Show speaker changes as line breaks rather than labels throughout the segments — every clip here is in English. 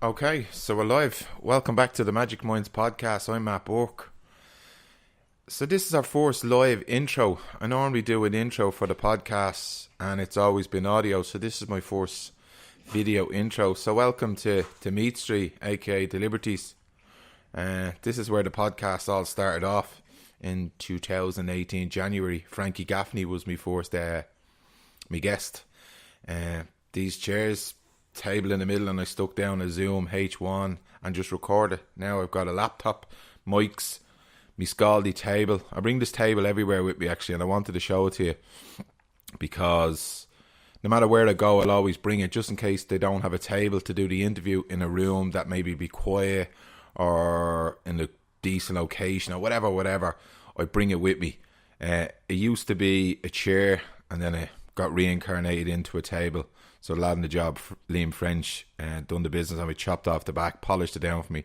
Okay, so we're live. Welcome back to the Magic Minds podcast. I'm Matt Burke. So this is our first live intro. I normally do an intro for the podcast and it's always been audio. So this is my first video intro. So welcome to Meat Street, aka The Liberties. This is where the podcast all started off in 2018, January. Frankie Gaffney was my first my guest. These chairs, table in the middle, and I stuck down a Zoom H1 and just recorded. Now I've got a laptop, mics, my Scaldi table. I bring this table everywhere with me actually, and I wanted to show it to you because no matter where I go, I'll always bring it just in case they don't have a table to do the interview in a room that maybe be quiet or in a decent location or whatever. I bring it with me. It used to be a chair and then it got reincarnated into a table. So the lad in the job, Liam French, done the business and we chopped off the back, polished it down for me.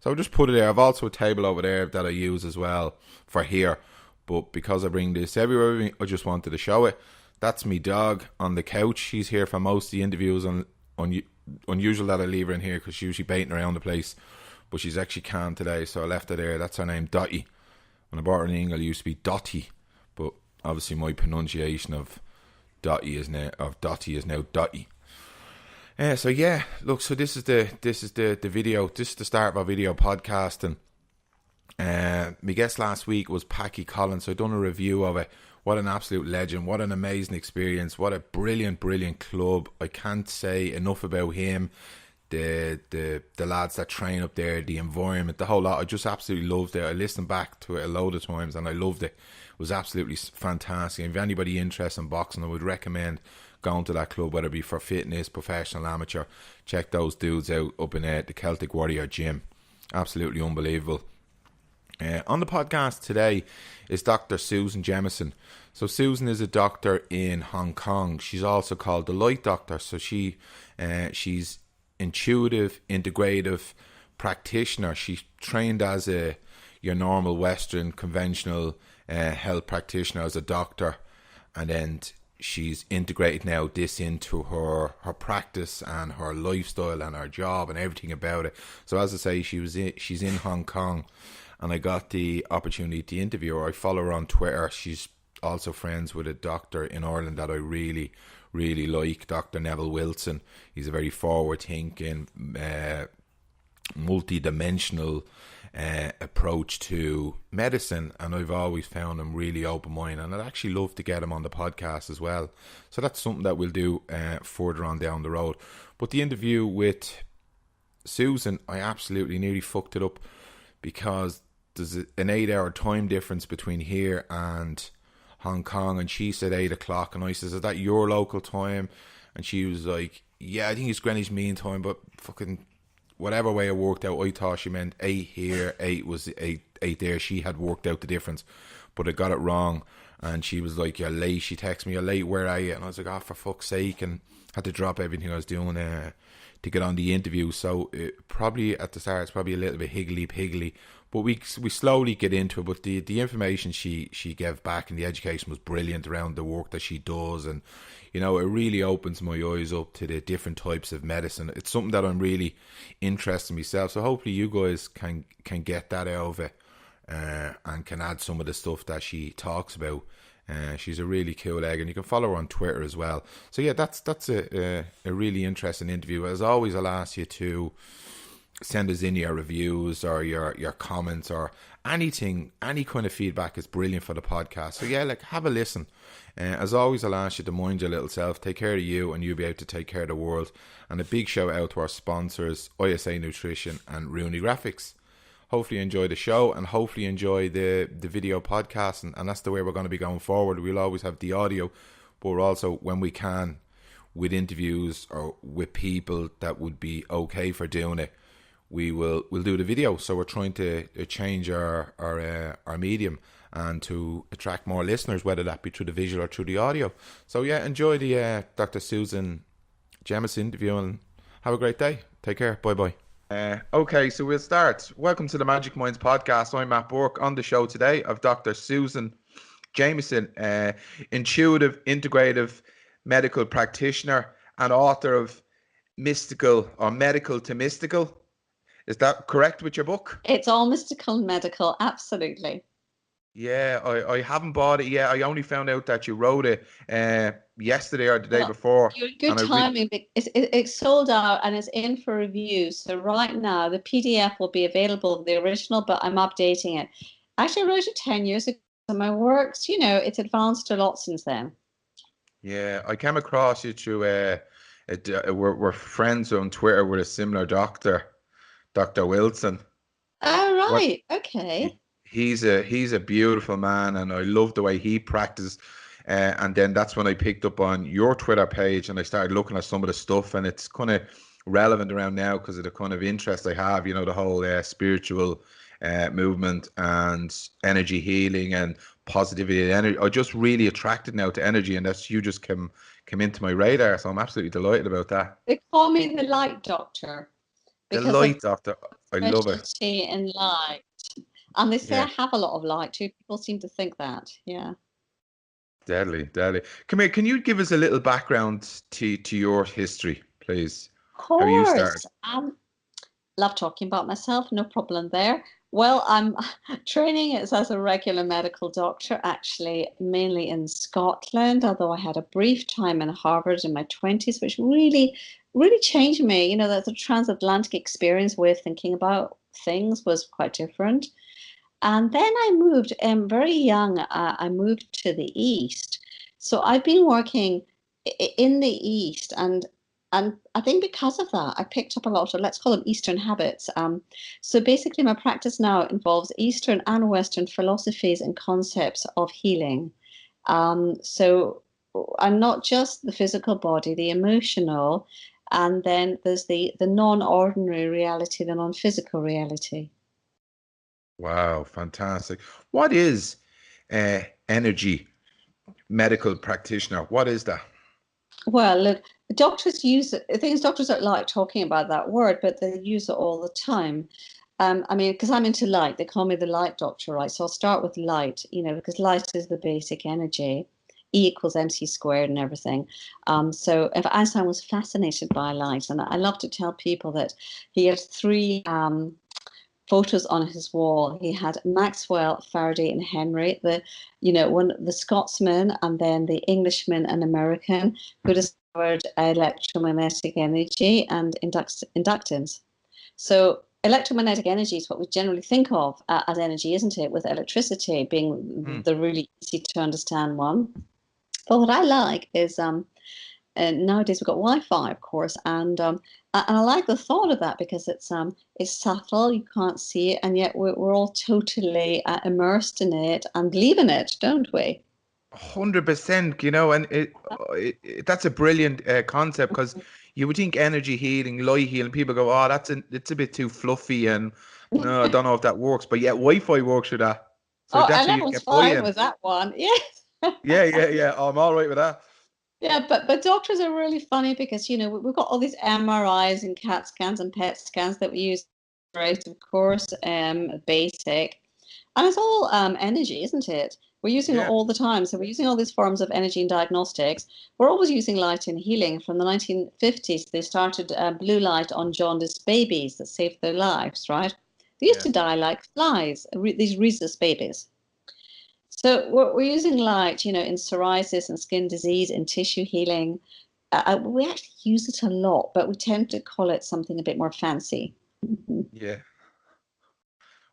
So I just put it there. I've also a table over there that I use as well for here. But because I bring this everywhere with me, I just wanted to show it. That's me dog on the couch. She's here for most of the interviews. Unusual that I leave her in here because she's usually baiting around the place. But she's actually calm today, so I left her there. That's her name, Dottie. When I bought her in England, it used to be Dottie. But obviously my pronunciation of Dottie is now Dottie. So yeah, look. So this is the video. This is the start of our video podcast, and my guest last week was Packy Collins. So I done a review of it. What an absolute legend! What an amazing experience! What a brilliant club! I can't say enough about him. The lads that train up there, the environment, the whole lot. I just absolutely loved it. I listened back to it a load of times and I loved it. It was absolutely fantastic. If anybody interested in boxing, I would recommend going to that club, whether it be for fitness, professional, amateur. Check those dudes out up in the Celtic Warrior gym. Absolutely unbelievable. On the podcast today is Doctor Susan Jamieson. So Susan is a doctor in Hong Kong. She's also called the Light Doctor. So she's intuitive, integrative practitioner. She's trained as your normal Western conventional health practitioner as a doctor, and then she's integrated now this into her practice and her lifestyle and her job and everything about it. So as I say, she's in Hong Kong, and I got the opportunity to interview her. I follow her on Twitter. She's also friends with a doctor in Ireland that I really like, Dr. Neville Wilson. He's a very forward-thinking, multi-dimensional approach to medicine, and I've always found him really open-minded, and I'd actually love to get him on the podcast as well. So that's something that we'll do further on down the road. But the interview with Susan, I absolutely nearly fucked it up because there's an 8-hour time difference between here and Hong Kong, and she said 8 o'clock, and I said, is that your local time? And she was like, yeah, I think it's Greenwich Mean Time, but fucking whatever way it worked out, I thought she meant 8 here, 8 was 8 there. She had worked out the difference, but I got it wrong. And she was like, you're late. She texted me, you're late, where are you? And I was like, oh, for fuck's sake, and had to drop everything I was doing to get on the interview. So probably at the start it's probably a little bit higgledy-piggledy, but we slowly get into it. But the information she gave back and the education was brilliant around the work that she does, and it really opens my eyes up to the different types of medicine. It's something that I'm really interested in myself, so hopefully you guys can get that out of it and can add some of the stuff that she talks about. She's a really cool egg, and you can follow her on Twitter as well. So yeah, that's a really interesting interview. As always, I'll ask you to send us in your reviews or your comments or anything, any kind of feedback is brilliant for the podcast. So yeah, have a listen. As always, I'll ask you to mind your little self, take care of you, and you'll be able to take care of the world. And a big shout out to our sponsors, ISA Nutrition and Rooney Graphics. Hopefully you enjoy the show, and hopefully you enjoy the video podcast, and that's the way we're going to be going forward. We'll always have the audio, but we're also, when we can, with interviews or with people that would be okay for doing it, we'll do the video. So we're trying to change our medium and to attract more listeners, whether that be through the visual or through the audio. So yeah, enjoy the Dr. Susan Jamieson interview and have a great day. Take care. Bye. Okay, so we'll start. Welcome to the Magic Minds podcast. I'm Matt Burke. On the show today of Dr. Susan Jamieson, intuitive, integrative medical practitioner and author of mystical or medical to mystical. Is that correct with your book?
It's all mystical and medical, absolutely.
Yeah, I haven't bought it yet. I only found out that you wrote it yesterday or the day
Well,
before,
you're good
and I re
timing. It's sold out and it's in for review. So right now, the PDF will be available, the original, but I'm updating it. Actually, I wrote it 10 years ago. So my works, it's advanced a lot since then.
yeah, I came across you through we're friends on Twitter with a similar doctor, Doctor Wilson.
Oh,
What
right. Okay.
he's a beautiful man, and I love the way he practiced. And then that's when I picked up on your Twitter page, and I started looking at some of the stuff, and it's kind of relevant around now because of the kind of interest I have. The whole spiritual movement and energy healing and positivity and energy. I'm just really attracted now to energy, and that's you just came into my radar, so I'm absolutely delighted about that.
They call me the light doctor
The
because of
light, doctor, I love it.
specialty in light. And they say I
Yeah.
have a lot of light too. People seem to think that. Yeah.
Deadly, deadly. Come here, can you give us a little background to your history, please?
Of
How you started?
course. Love talking about myself, no problem there. Well, I'm training as a regular medical doctor, actually, mainly in Scotland, although I had a brief time in Harvard in my 20s, which really, really changed me. That the transatlantic experience way of thinking about things was quite different. And then I moved, very young, I moved to the East. So I've been working in the East, and I think because of that, I picked up a lot of, let's call them Eastern habits. So basically, my practice now involves Eastern and Western philosophies and concepts of healing. So I'm not just the physical body, the emotional, and then there's the non-ordinary reality, the non-physical reality.
Wow, fantastic. What is energy medical practitioner? What is that?
Well, look, doctors use it. Things doctors don't like talking about that word, but they use it all the time. I mean, because I'm into light, they call me the light doctor, right? So I'll start with light, because light is the basic energy. E equals MC squared and everything. So if Einstein was fascinated by light, and I love to tell people that he had three photos on his wall. He had Maxwell, Faraday, and Henry, the Scotsman, and then the Englishman and American who discovered electromagnetic energy and inductance. So electromagnetic energy is what we generally think of as energy, isn't it? With electricity being
Hmm.
the really easy to understand one. But what I like is and nowadays we've got Wi-Fi, of course, and I like the thought of that because it's subtle, you can't see it, and yet we're all totally immersed in it and believe in it, don't we?
100%, and that's a brilliant concept because you would think energy healing, light healing, people go, oh, it's a bit too fluffy, and no, I don't know if that works, but yet Wi-Fi works for that. So
Oh,
that's
and
how you
everyone's
get
fine
buy-in.
with that one. Yes.
Yeah, yeah, yeah. I'm all right with that.
Yeah, but doctors are really funny because we've got all these MRIs and CAT scans and PET scans that we use, right? Of course, basic, and it's all energy, isn't it? We're using it
Yeah.
all the time. So we're using all these forms of energy in diagnostics. We're always using light in healing. From the 1950s, they started blue light on jaundiced babies that saved their lives, right? They used
Yeah.
to die like flies, these rhesus babies. So we're using light, in psoriasis and skin disease and tissue healing. We actually use it a lot, but we tend to call it something a bit more fancy. Mhm.
Yeah.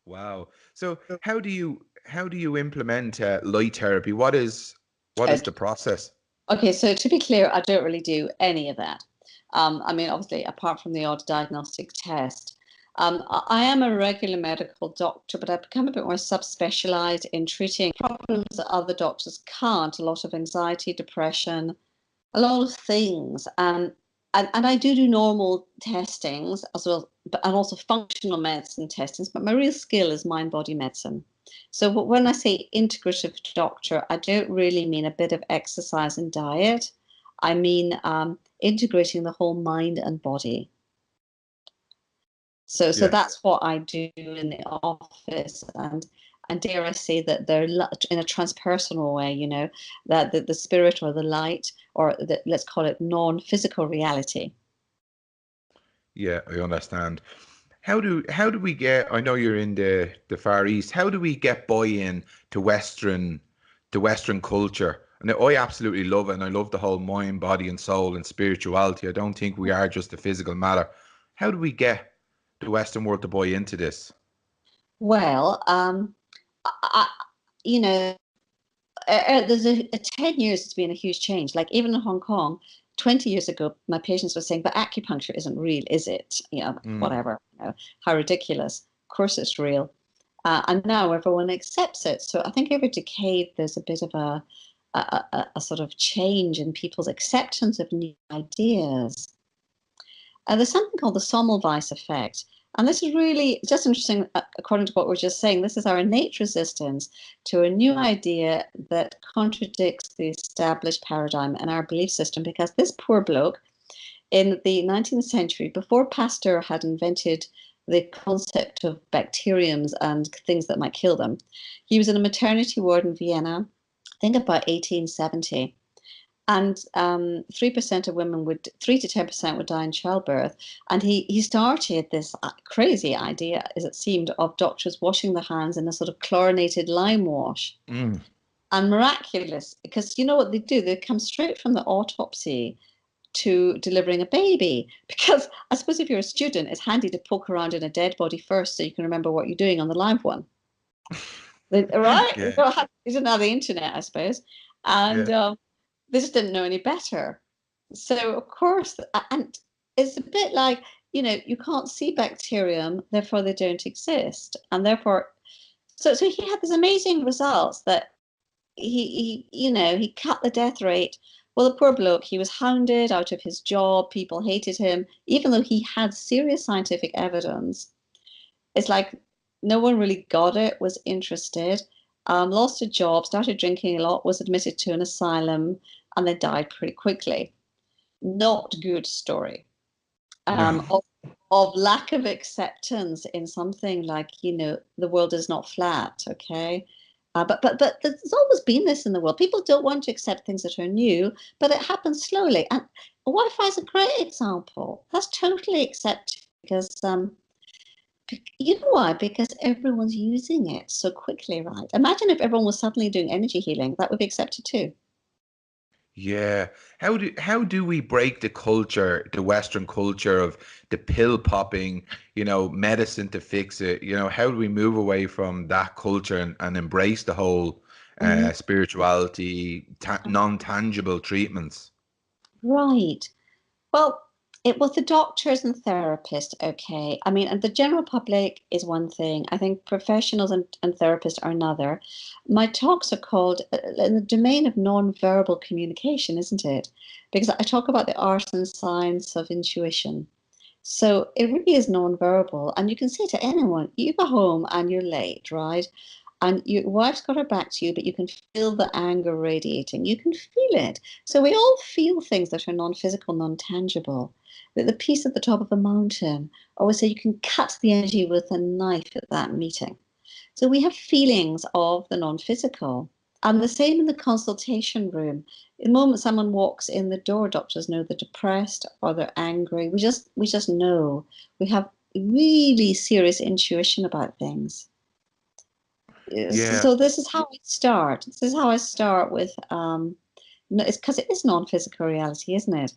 Wow. So how do you implement light therapy? What is the process?
Okay, so to be clear, I don't really do any of that. I mean, obviously, apart from the odd diagnostic test. I am a regular medical doctor, but I've become a bit more subspecialized in treating problems that other doctors can't, a lot of anxiety, depression, a lot of things. And I do normal testings as well, and also functional medicine testings, but my real skill is mind body medicine. So when I say integrative doctor, I don't really mean a bit of exercise and diet. I mean integrating the whole mind and body. So
Yeah.
that's what I do in the office, and dare I say that they're in a transpersonal way, that the spirit or the light or let's call it non-physical reality.
Yeah, I understand. How do we get? I know you're in the Far East. How do we get buy-in to Western culture? And I absolutely love it, and I love the whole mind, body, and soul and spirituality. I don't think we are just a physical matter. How do we get the Western world to buy into this?
Well, I, you know, there's a 10 years it's been a huge change. Like even in Hong Kong, 20 years ago, my patients were saying, but acupuncture isn't real, is it?
Mm,
Whatever, how ridiculous. Of course it's real. And now everyone accepts it. So I think every decade there's a bit of a sort of change in people's acceptance of new ideas. There's something called the Semmelweis effect. And this is really just interesting, according to what we're just saying. This is our innate resistance to a new idea that contradicts the established paradigm and our belief system. Because this poor bloke in the 19th century, before Pasteur had invented the concept of bacteriums and things that might kill them, he was in a maternity ward in Vienna, I think about 1870, and 3% of women would 3 to 10% would die in childbirth. And he started this crazy idea, as it seemed, of doctors washing their hands in a sort of chlorinated lime wash.
mm.
And miraculous, because you know what they do? They come straight from the autopsy to delivering a baby. Because I suppose if you're a student, it's handy to poke around in a dead body first so you can remember what you're doing on the live one. Right?
Yeah,
You didn't have the internet, I suppose. And
yeah,
they just didn't know any better. So, of course, and it's a bit like, you can't see bacterium, therefore they don't exist. And therefore, so he had these amazing results that he cut the death rate. Well, the poor bloke, he was hounded out of his job. People hated him, even though he had serious scientific evidence. It's like no one really got it, was interested, lost a job, started drinking a lot, was admitted to an asylum, and then died pretty quickly. Not good story.
no,
Of lack of acceptance in something like, the world is not flat, okay? But there's always been this in the world. People don't want to accept things that are new, but it happens slowly. And Wi-Fi is a great example. That's totally accepted because you know why? Because everyone's using it so quickly, right? Imagine if everyone was suddenly doing energy healing, that would be accepted too.
yeah. How do we break the culture, the Western culture of the pill popping, medicine to fix it? How do we move away from that culture and embrace the whole
Mhm.
spirituality, non-tangible treatments?
Right. Well, it was the doctors and therapists, okay. I mean, and the general public is one thing. I think professionals and therapists are another. My talks are called in the domain of non-verbal communication, isn't it? Because I talk about the art and science of intuition. So it really is non-verbal, and you can say to anyone, you go home and you're late, right? And your wife's got her back to you, but you can feel the anger radiating. You can feel it. So we all feel things that are non-physical, non-tangible. The piece at the top of a mountain, or we say you can cut the energy with a knife at that meeting. So we have feelings of the non-physical. And the same in the consultation room. The moment someone walks in the door, doctors know they're depressed or they're angry. We just know. We have really serious intuition about things.
Yeah,
So this is how I start. This is how I start with no, it's because it is non-physical reality, isn't it?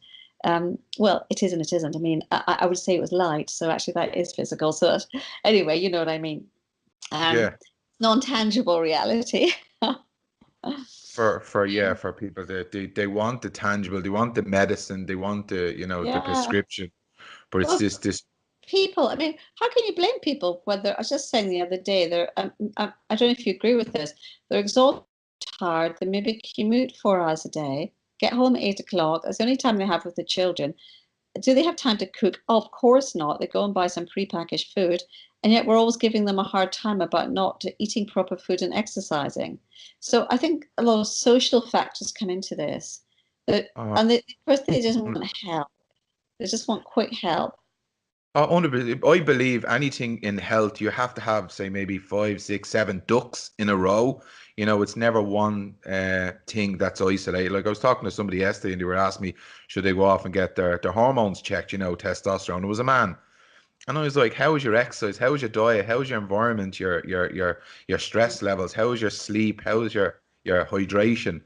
Well, it is and it isn't. I mean, I would say it was light, so actually that is physical. So anyway, you know what I mean.
yeah.
Non-tangible reality.
For people that they want the tangible, they want the medicine, they want the
Yeah.
prescription, but it's
Well,
this.
people, I mean, how can you blame people whether I was just saying the other day, I don't know if you agree with this, they're exhausted, tired, they maybe commute 4 hours a day, get home at 8 o'clock. That's the only time they have with the children. Do they have time to cook? Oh, of course not. They go and buy some prepackaged food, and yet we're always giving them a hard time about not eating proper food and exercising. So I think a lot of social factors come into this.
Uh,
And first they just want help. They just want quick help.
100%. I believe anything in health, you have to have, say, maybe five, six, seven ducks in a row. It's never one thing that's isolated. Like I was talking to somebody yesterday, and they were asking me, should they go off and get their hormones checked? Testosterone. It was a man, and I was like, how is your exercise? How is your diet? How is your environment? Your stress levels? How is your sleep? How is your hydration?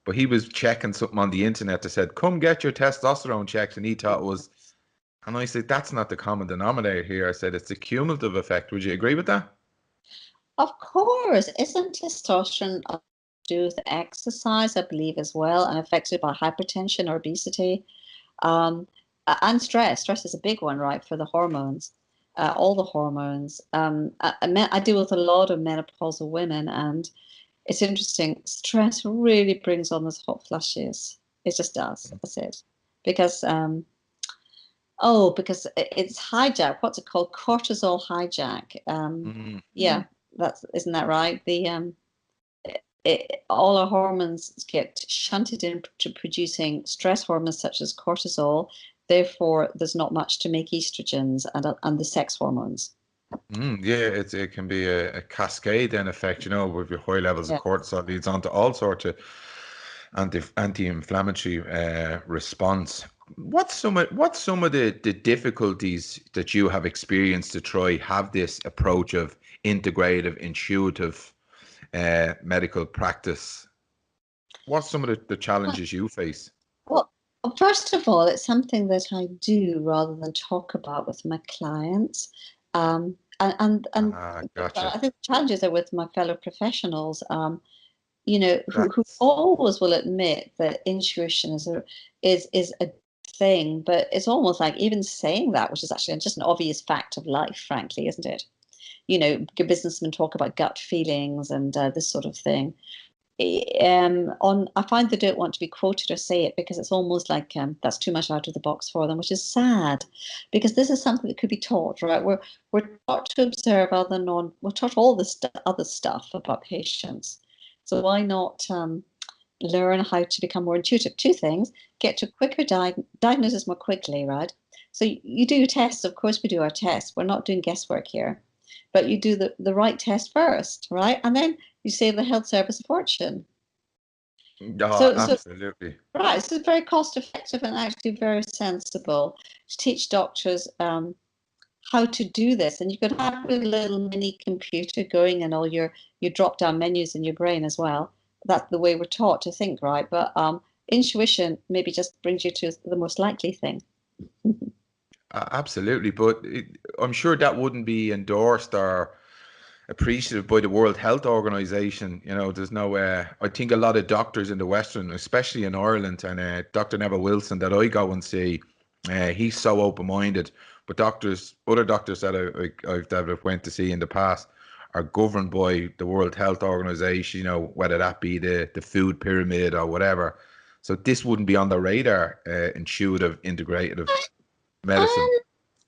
But he was checking something on the internet that said, come get your testosterone checked. And he thought it was, and I said, that's not the common denominator here. I said, it's the cumulative effect. Would you agree with that?
Of course, isn't testosterone to do with exercise, I believe, as well, and affected by hypertension or obesity, and stress. Stress is a big one, right, for the hormones, all the hormones. I deal with a lot of menopausal women, and it's interesting. Stress really brings on those hot flushes. It just does. That's it. Because because it's hijack. What's it called? Cortisol hijack. Yeah, isn't that right? All our hormones get shunted into producing stress hormones such as cortisol. Therefore, there's not much to make estrogens and the sex hormones.
Yeah, it can be a cascade then effect, with your high levels of
Yeah.
cortisol leads on to all sorts of anti-inflammatory response. What's some of the difficulties that you have experienced to try have this approach of integrative, intuitive medical practice? What's some of the challenges you face?
Well, first of all, it's something that I do rather than talk about with my clients. But
Gotcha.
I think the challenges are with my fellow professionals, who
That's
always will admit that intuition is a thing, but it's almost like even saying that, which is actually just an obvious fact of life, frankly, isn't it? Good businessmen talk about gut feelings and this sort of thing. I find they don't want to be quoted or say it because it's almost like that's too much out of the box for them, which is sad, because this is something that could be taught, right? We're taught to observe we're taught all this other stuff about patients. So why not learn how to become more intuitive? Two things: get to quicker diagnosis more quickly, right? So you do your tests. Of course, we do our tests. We're not doing guesswork here, but you do the right test first, right? And then you save the health service a fortune.
Oh,
So
absolutely.
right, so it's very cost effective and actually very sensible to teach doctors how to do this. And you could have a little mini computer going and all your drop down menus in your brain as well. That's the way we're taught to think, right? But intuition maybe just brings you to the most likely thing.
Absolutely, but I'm sure that wouldn't be endorsed or appreciative by the World Health Organization. There's no. I think a lot of doctors in the Western, especially in Ireland, and Dr. Neville Wilson that I go and see, he's so open-minded. But other doctors that I've went to see in the past are governed by the World Health Organization. Whether that be the food pyramid or whatever. So this wouldn't be on the radar. Intuitive, integrative medicine.
Um,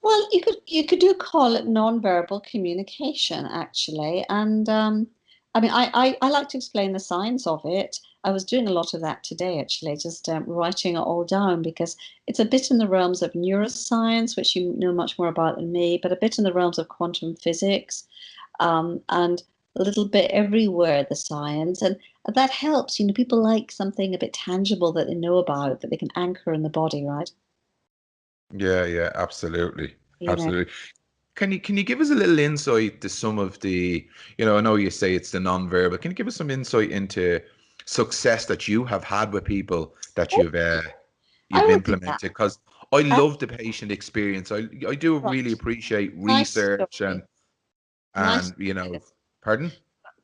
well, you could do call it non-verbal communication actually, and I mean I like to explain the science of it. I was doing a lot of that today actually, just writing it all down because it's a bit in the realms of neuroscience, which you know much more about than me, but a bit in the realms of quantum physics, and a little bit everywhere the science, and that helps. People like something a bit tangible that they know about that they can anchor in the body, right?
Yeah, yeah, absolutely.
You know.
Absolutely. Can you give us a little insight to some of the, I know you say it's the non-verbal. Can you give us some insight into success that you have had with people that
Oh, I
you've
would do that.
implemented? Because I
Uh,
love the patient experience. I do really
right.
appreciate
Nice
research
story. Nice
and pardon?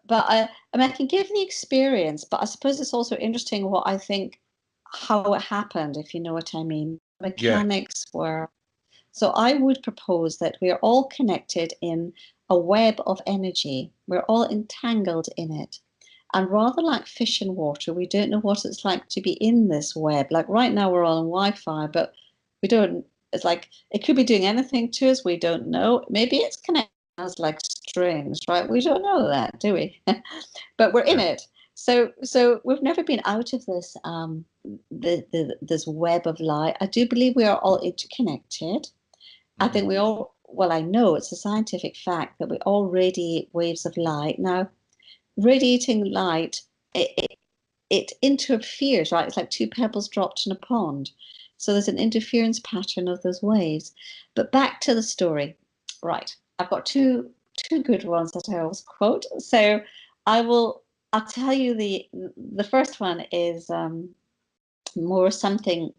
But I mean, I can give the experience, but I suppose it's also interesting what I think, how it happened, if you know what I mean.
Yeah.
Mechanics were. So I would propose that we are all connected in a web of energy. We're all entangled in it. And rather like fish in water, we don't know what it's like to be in this web. Like right now, we're all on Wi-Fi, but we don't. It's like it could be doing anything to us. We don't know. Maybe it's connected as like strings, right? We don't know that, do we? But we're in
Yeah.
it. So we've never been out of this this web of light. I do believe we are all interconnected. I think
Mm.
we all, well, I know it's a scientific fact that we all radiate waves of light. Now, radiating light, it interferes, right? It's like two pebbles dropped in a pond. So there's an interference pattern of those waves. But back to the story. Right. I've got two good ones that I always quote. So I'll tell you the first one is more something.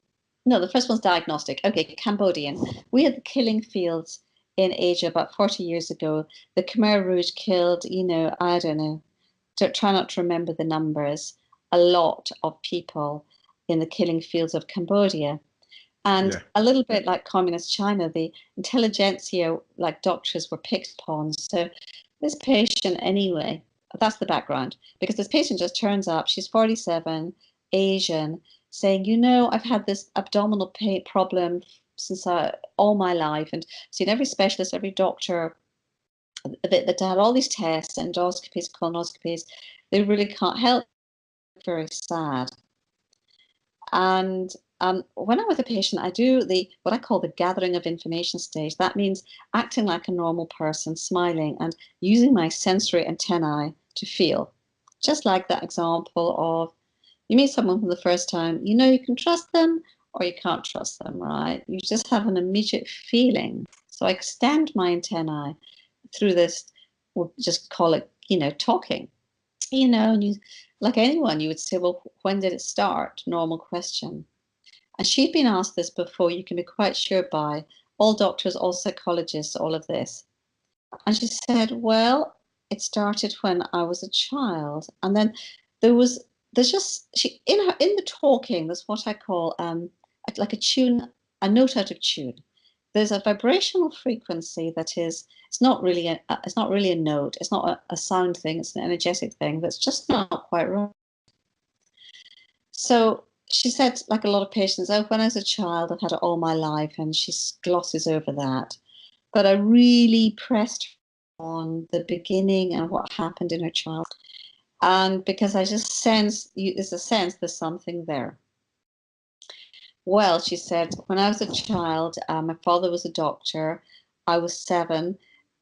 No, the first one's diagnostic. Okay, Cambodian. We had the killing fields in Asia about 40 years ago. The Khmer Rouge killed, I don't know, try not to remember the numbers, a lot of people in the killing fields of Cambodia. And
Yeah.
a little bit like communist China, the intelligentsia, like doctors, were picked upon. So this patient, anyway, that's the background, because this patient just turns up, she's 47, Asian, saying, I've had this abdominal pain problem since all my life, and seen every specialist, every doctor that had all these tests, endoscopies, colonoscopies. They really can't help. Very sad. And when I'm with a patient, I do what I call the gathering of information stage. That means acting like a normal person, smiling and using my sensory antennae to feel. Just like that example of you meet someone for the first time, you can trust them or you can't trust them, right? You just have an immediate feeling. So I extend my antennae through this, we'll just call it, talking. And you, like anyone, you would say, well, when did it start? Normal question. And she'd been asked this before, you can be quite sure by all doctors, all psychologists, all of this. And she said, well, it started when I was a child. And then there's just, she, in the talking, there's what I call like a note out of tune. There's a vibrational frequency that is, it's not really a note, it's not a sound thing, it's an energetic thing that's just not quite right. So she said, like a lot of patients, oh, when I was a child, I've had it all my life, and she glosses over that. But I really pressed on the beginning and what happened in her childhood. And because I just sense, there's a sense there's something there. Well, she said, when I was a child, my father was a doctor. I was 7.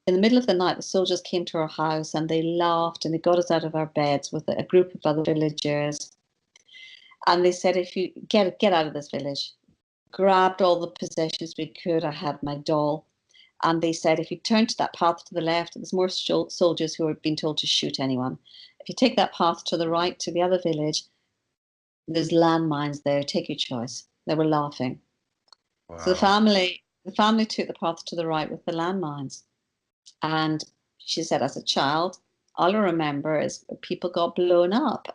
In the middle of the night, the soldiers came to our house and they laughed and they got us out of our beds with a group of other villagers. And they said, if you get out of this village, grabbed all the possessions we could. I had my doll. And they said, if you turn to that path to the left, there's more soldiers who are being told to shoot anyone. If you take that path to the right to the other village, there's landmines there. Take your choice. They were laughing.
Wow.
So the family took the path to the right with the landmines. And she said, as a child, all I remember is people got blown up.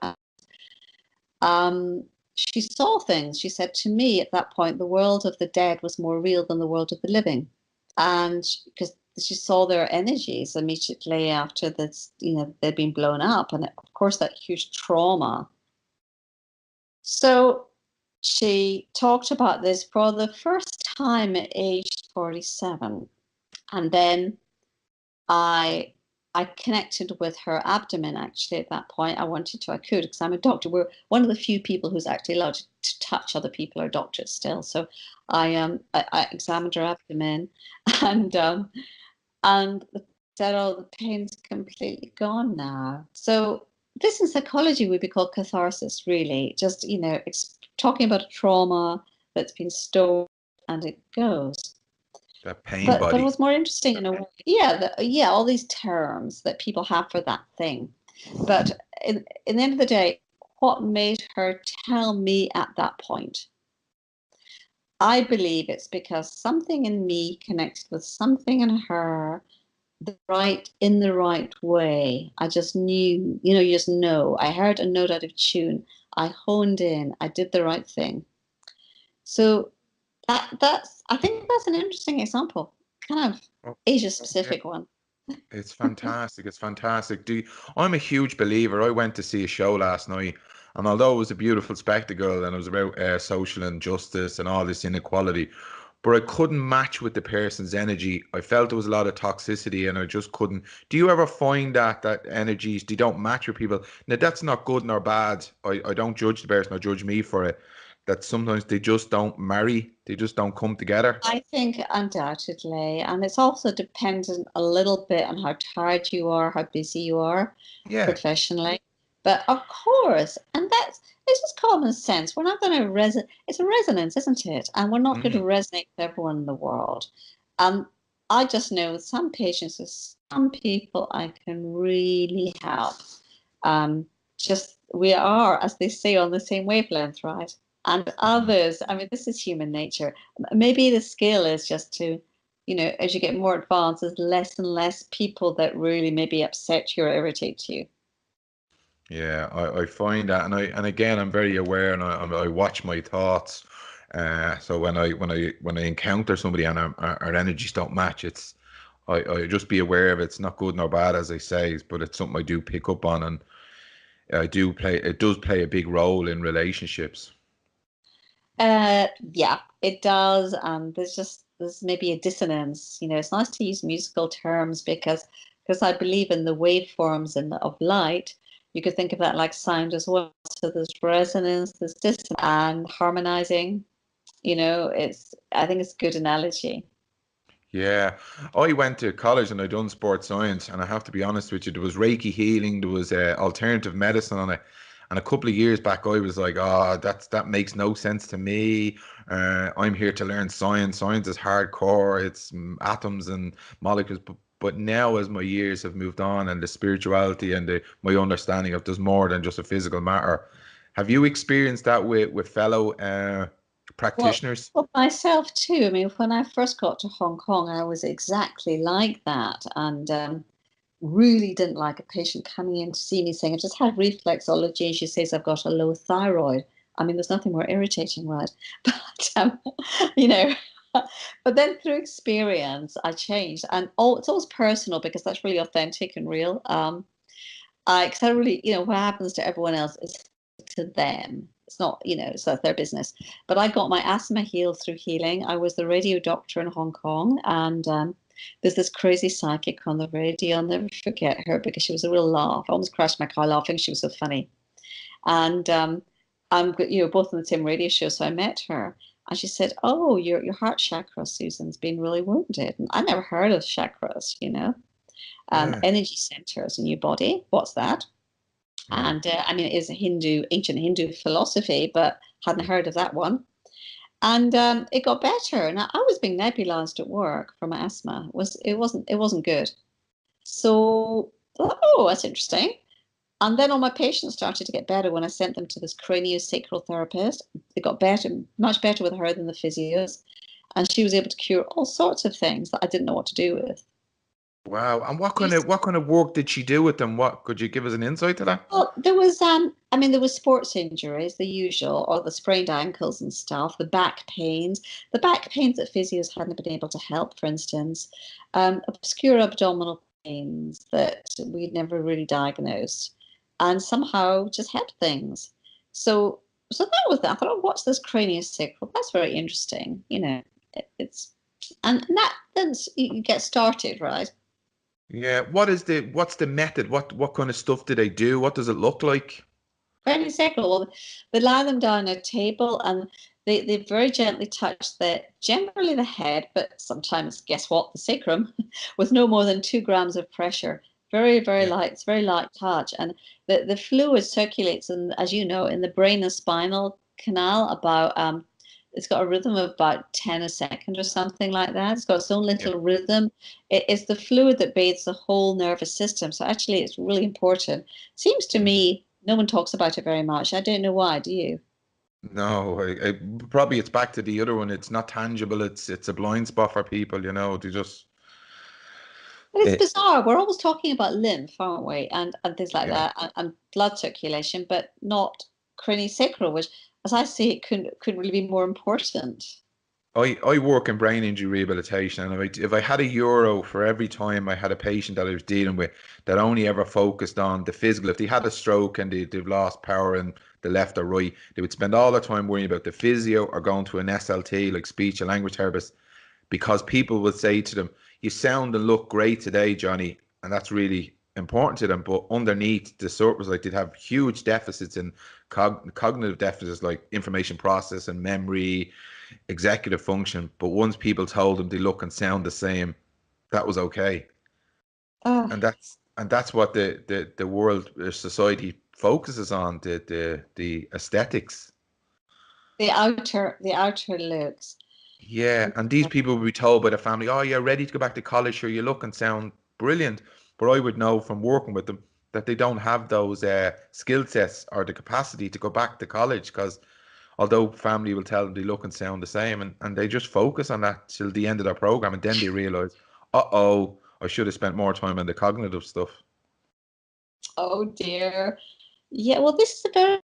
She saw things. She said to me at that point, the world of the dead was more real than the world of the living. And because she saw their energies immediately after this, they'd been blown up. And of course, that huge trauma. So she talked about this for the first time at age 47. And then I connected with her abdomen, actually, at that point. I could, because I'm a doctor. We're one of the few people who's actually allowed to touch other people, are doctors still. So I examined her abdomen and said, oh, the pain's completely gone now. So this in psychology would be called catharsis, really. Just, talking about a trauma that's been stored and it goes.
That pain
But
body.
it was more interesting in a way. Yeah, all these terms that people have for that thing. But in the end of the day, what made her tell me at that point? I believe it's because something in me connected with something in her, in the right way. I just knew, you just know. I heard a note out of tune. I honed in. I did the right thing. So I think that's an interesting example, kind of
Oh,
Asia
yeah.
specific one.
It's fantastic. It's fantastic. I'm a huge believer. I went to see a show last night, and although it was a beautiful spectacle and it was about social injustice and all this inequality, but I couldn't match with the person's energy. I felt there was a lot of toxicity, and I just couldn't. Do you ever find that energies they don't match with people? Now that's not good nor bad. I don't judge the person. I judge me for it. that sometimes they just don't marry, they just don't come together?
I think undoubtedly, and it's also dependent a little bit on how tired you are, how busy you are
Yeah.
professionally. But of course, and that's it's just common sense. We're not going to It's a resonance, isn't it? And we're not going to
Mm.
resonate with everyone in the world. Um, I just know with some patients, with some people, I can really help. Um, just we are, as they say, on the same wavelength, right? And
Mm.
others, I mean, this is human nature. Maybe the skill is just to, as you get more advanced, there's less and less people that really maybe upset you or irritate you.
Yeah, I find that, and again, I'm very aware, and I watch my thoughts. So when I encounter somebody and our energies don't match, I just be aware of it. It's not good nor bad, as they say, but it's something I do pick up on, and it does play a big role in relationships.
Yeah, it does. And there's maybe a dissonance. It's nice to use musical terms because I believe in the waveforms of light. You could think of that like sound as well. So there's resonance, there's dissonance, and harmonizing. I think it's a good analogy.
Yeah, I went to college and I done sports science, and I have to be honest with you, there was Reiki healing, there was alternative medicine on it, and a couple of years back, I was like, oh, that makes no sense to me. I'm here to learn science. Science is hardcore. It's atoms and molecules. But now, as my years have moved on, and the spirituality and my understanding of there's more than just a physical matter. Have you experienced that with fellow
Well,
practitioners?
well, myself too. I mean, when I first got to Hong Kong, I was exactly like that, and really didn't like a patient coming in to see me saying, "I just had reflexology," and she says I've got a low thyroid. I mean, there's nothing more irritating, right? But you know, but then through experience, I changed, and it's always personal because that's really authentic and real. Because I really, what happens to everyone else is to them. It's not, it's not their business. But I got my asthma healed through healing. I was the radio doctor in Hong Kong, and there's this crazy psychic on the radio. I'll never forget her because she was a real laugh. I almost crashed my car laughing. She was so funny. And I'm, both on the same radio show. So I met her, and she said, "Oh, your heart chakra, Susan's been really wounded." And I never heard of chakras,
Yeah,
energy centers in your body. What's that?
yeah.
And I mean, it is a ancient Hindu philosophy, but hadn't heard of that one. And it got better. And I was being nebulized at work for my asthma. It wasn't good. So I thought, oh, that's interesting. And then all my patients started to get better when I sent them to this craniosacral therapist. They got better, much better with her than the physios. And she was able to cure all sorts of things that I didn't know what to do with.
Wow. And what kind of work did she do with them? What could you give us an insight to that?
Well, there was sports injuries, the usual, or the sprained ankles and stuff, the back pains that physios hadn't been able to help, for instance, obscure abdominal pains that we'd never really diagnosed, and somehow just helped things. So, so that was that. I thought, oh, what's this craniosacral? That's very interesting. It's and that then you get started, right?
Yeah. What's the method? What kind of stuff do they do? What does it look like?
Very sacral. Well, they lie them down on a table and they very gently touch generally the head, but sometimes, guess what, the sacrum, with no more than 2 grams of pressure. Very, very
Yeah.
light. It's very light touch. And the fluid circulates, as you know, in the brain and spinal canal about, it's got a rhythm of about 10 a second or something like that. It's got its own
Yeah.
little rhythm. It's the fluid that bathes the whole nervous system. So actually, it's really important. Seems to
Mm.
me no one talks about it very much. I don't know why, do you?
No, probably it's back to the other one. It's not tangible. It's a blind spot for people, They just
But it's
eh,
bizarre. We're always talking about lymph, aren't we? And things like
yeah.
that, and blood circulation, but not craniosacral, which, as I see it, couldn't really be more important.
I work in brain injury rehabilitation, and if I had a euro for every time I had a patient that I was dealing with that only ever focused on the physical, if they had a stroke and they've lost power in the left or right, they would spend all their time worrying about the physio or going to an SLT, like speech and language therapist, because people would say to them, "You sound and look great today, Johnny," and that's really important to them, but underneath the surface, like they'd have huge deficits in cognitive deficits like information process and memory, executive function. But once people told them they look and sound the same, that was okay.
Oh,
And that's what the world society focuses on, the aesthetics.
the outer looks.
Yeah, and these people would be told by the family, "Oh, you're ready to go back to college, sure you look and sound brilliant." But I would know from working with them that they don't have those skill sets or the capacity to go back to college, because although family will tell them they look and sound the same, and they just focus on that till the end of their program, and then they realize, uh-oh, I should have spent more time on the cognitive stuff.
Oh dear. Yeah, well, this is a very